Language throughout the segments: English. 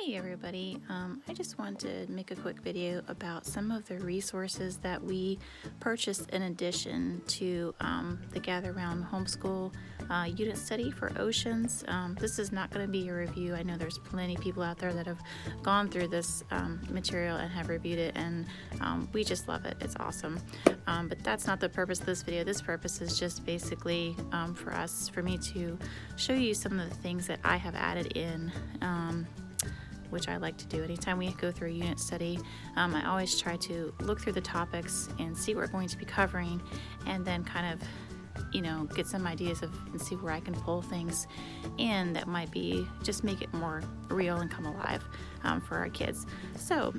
Hey everybody, I just wanted to make a quick video about some of the resources that we purchased in addition to the Gather Round Homeschool unit study for Oceans. This is not going to be a review. I know there's plenty of people out there that have gone through this material and have reviewed it, and we just love it. It's awesome. But that's not the purpose of this video. This purpose is just basically for me to show you some of the things that I have added in, which I like to do. Anytime we go through a unit study, I always try to look through the topics and see what we're going to be covering, and then kind of, get some ideas and see where I can pull things in that might be, just make it more real and come alive for our kids. So,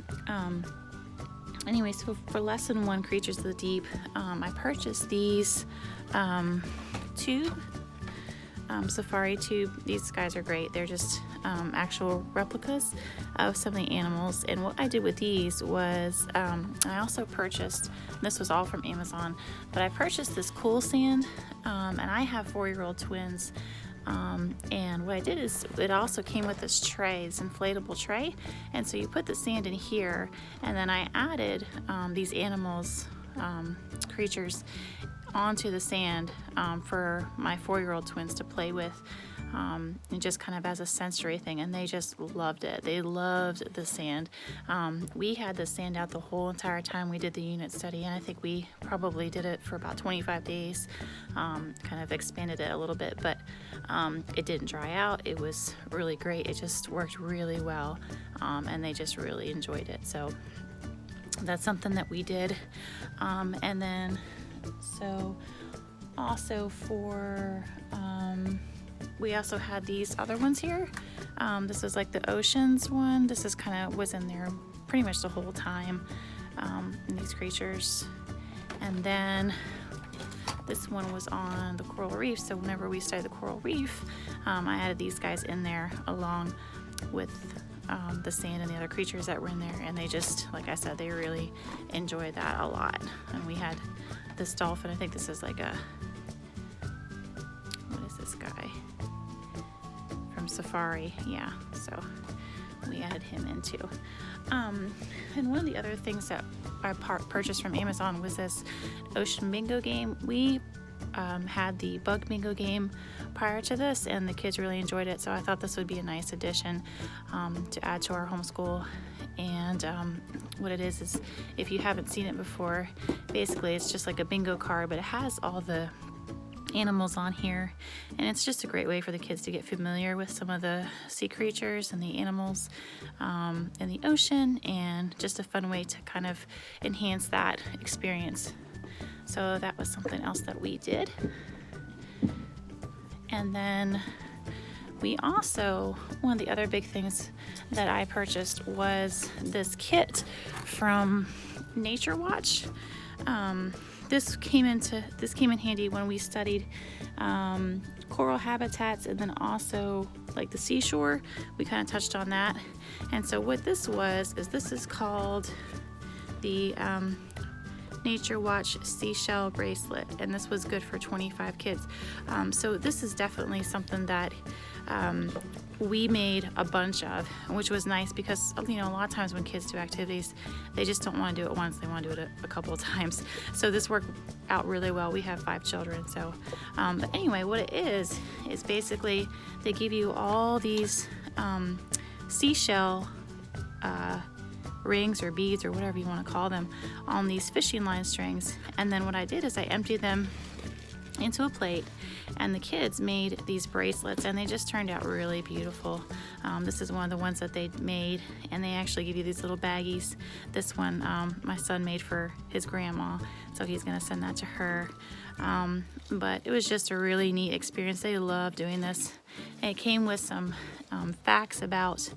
anyway, so for lesson 1, Creatures of the Deep, I purchased these tube, safari tube. These guys are great. They're just actual replicas of some of the animals, and what I did with these was I also purchased, this was all from Amazon, but I purchased this cool sand, and I have 4-year-old twins, and what I did is it also came with this tray, this inflatable tray, and so you put the sand in here, and then I added these animals, creatures, onto the sand for my 4-year-old twins to play with, and just kind of as a sensory thing, and they just loved it. They loved the sand. We had the sand out the whole entire time we did the unit study, and I think we probably did it for about 25 days, kind of expanded it a little bit, but it didn't dry out. It was really great. It just worked really well, and they just really enjoyed it. So that's something that we did. And then so also for we also had these other ones here. This is like the Oceans one. This is kind of was in there pretty much the whole time, in these creatures. And then this one was on the coral reef, so whenever we studied the coral reef, I added these guys in there along with the sand and the other creatures that were in there, and they just, like I said, they really enjoyed that a lot. And we had this dolphin. I think this is like what is this guy from Safari? Yeah, so we added him in too. And one of the other things that I purchased from Amazon was this Ocean Bingo game. We had the Bug Bingo game prior to this, and the kids really enjoyed it, so I thought this would be a nice addition to add to our homeschool. And what it is if you haven't seen it before, basically it's just like a bingo card, but it has all the animals on here, and it's just a great way for the kids to get familiar with some of the sea creatures and the animals in the ocean, and just a fun way to kind of enhance that experience. So that was something else that we did. And then we also, one of the other big things that I purchased was this kit from Nature Watch. This came in handy when we studied coral habitats, and then also like the seashore. We kind of touched on that. And so what this was is this is called the Nature Watch seashell bracelet, and this was good for 25 kids. So this is definitely something that we made a bunch of, which was nice because a lot of times when kids do activities, they just don't want to do it once, they want to do it a couple of times. So this worked out really well. We have 5 children, so but anyway, what it is basically they give you all these seashell rings or beads or whatever you want to call them on these fishing line strings, and then what I did is I emptied them into a plate, and the kids made these bracelets, and they just turned out really beautiful. This is one of the ones that they made, and they actually give you these little baggies. This one my son made for his grandma, so he's gonna send that to her. But it was just a really neat experience. They love doing this, and it came with some facts about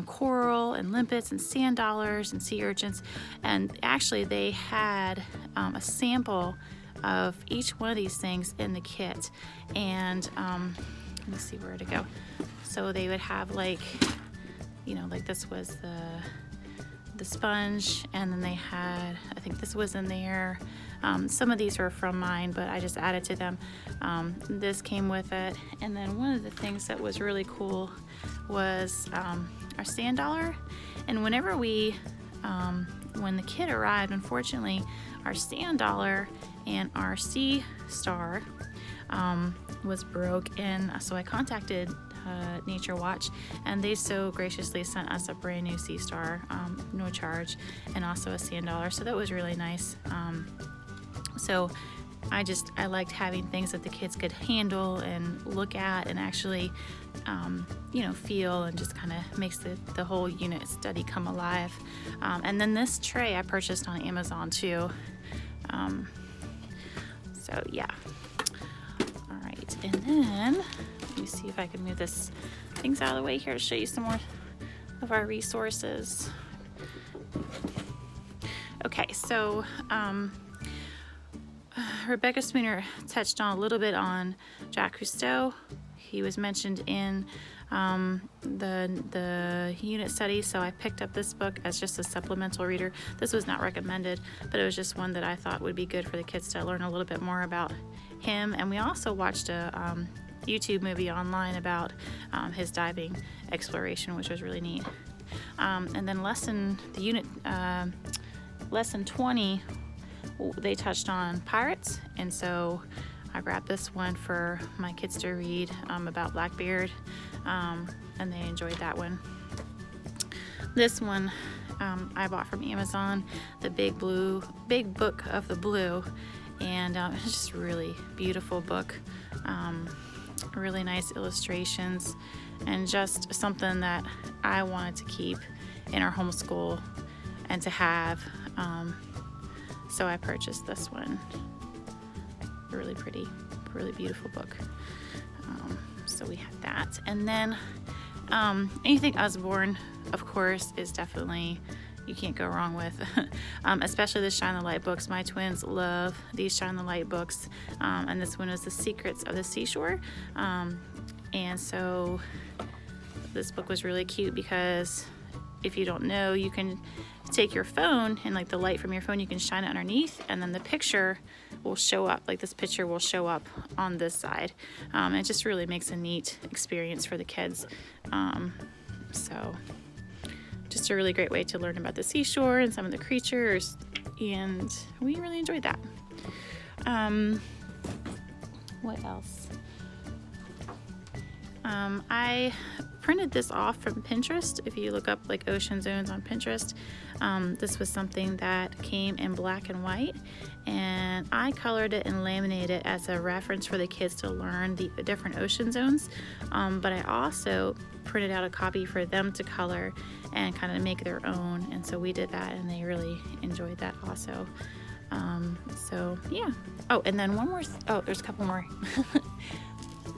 coral and limpets and sand dollars and sea urchins, and actually they had a sample of each one of these things in the kit. And let me see where to go. So they would have like this was the sponge, and then they had, I think this was in there. Some of these were from mine, but I just added to them. This came with it. And then one of the things that was really cool was I our sand dollar. And whenever when the kit arrived, unfortunately, our sand dollar and our sea star was broke, and so I contacted Nature Watch, and they so graciously sent us a brand new sea star, no charge, and also a sand dollar. So that was really nice. So I liked having things that the kids could handle and look at and actually, feel, and just kind of makes the whole unit study come alive. And then this tray I purchased on Amazon too. So yeah. All right, and then let me see if I can move things out of the way here to show you some more of our resources. Okay, so Rebecca Spooner touched on a little bit on Jacques Cousteau. He was mentioned in the unit study, so I picked up this book as just a supplemental reader. This was not recommended, but it was just one that I thought would be good for the kids to learn a little bit more about him. And we also watched a YouTube movie online about his diving exploration, which was really neat. And then lesson 20, they touched on pirates, and so I grabbed this one for my kids to read about Blackbeard, and they enjoyed that one. This one I bought from Amazon, the Big Book of the Blue, and it's just a really beautiful book, really nice illustrations, and just something that I wanted to keep in our homeschool and to have. So I purchased this one. Really pretty, really beautiful book. So we had that. And then anything Usborne, of course, is definitely, you can't go wrong with. Especially the Shine the Light books. My twins love these Shine the Light books. And this one is The Secrets of the Seashore. And so this book was really cute because if you don't know, you can take your phone and like the light from your phone, you can shine it underneath, and then the picture will show up, like this picture will show up on this side. It just really makes a neat experience for the kids. So just a really great way to learn about the seashore and some of the creatures, and we really enjoyed that. What else? I printed this off from Pinterest. If you look up like ocean zones on Pinterest, this was something that came in black and white, and I colored it and laminated it as a reference for the kids to learn the different ocean zones. But I also printed out a copy for them to color and kind of make their own, and so we did that, and they really enjoyed that also. So yeah. Oh, and then one more. There's a couple more.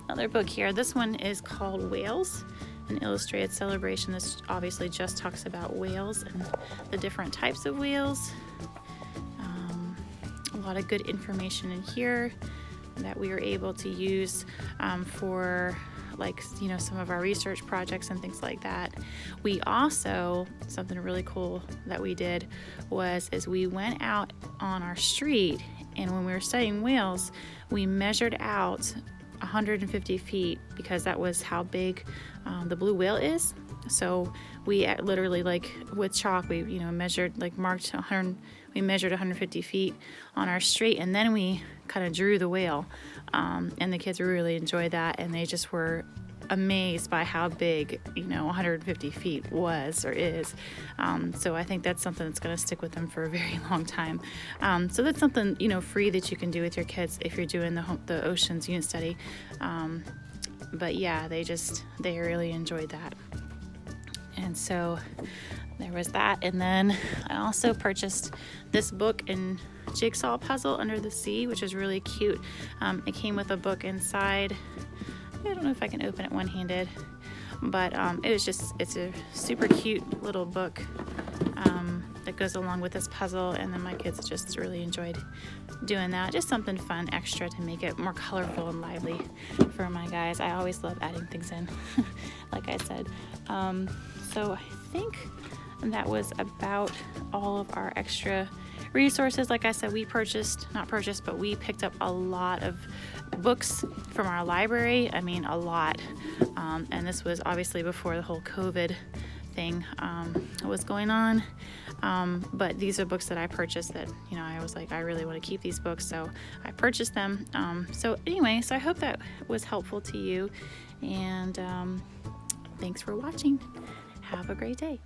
Another book here. This one is called Whales, an illustrated celebration. This obviously just talks about whales and the different types of whales. A lot of good information in here that we were able to use for some of our research projects and things like that. We also, something really cool that we did is we went out on our street, and when we were studying whales, we measured out 150 feet because that was how big the blue whale is. So we literally, like with chalk, we measured, marked 100. We measured 150 feet on our street, and then we kind of drew the whale. And the kids really enjoyed that, and they just were amazed by how big 150 feet was or is. So I think that's something that's going to stick with them for a very long time. So that's something free that you can do with your kids if you're doing the oceans unit study. But yeah, they really enjoyed that. And so there was that. And then I also purchased this book in Jigsaw Puzzle Under the Sea, which is really cute. It came with a book inside. I don't know if I can open it one-handed, but it's a super cute little book that goes along with this puzzle, and then my kids just really enjoyed doing that. Just something fun extra to make it more colorful and lively for my guys. I always love adding things in, like I said. So I think that was about all of our extra resources. Like I said, we we picked up a lot of books from our library. I mean, a lot. And this was obviously before the whole COVID anything was going on. But these are books that I purchased that, you know, I was like, I really want to keep these books, so I purchased them. So anyway, so I hope that was helpful to you, and thanks for watching. Have a great day.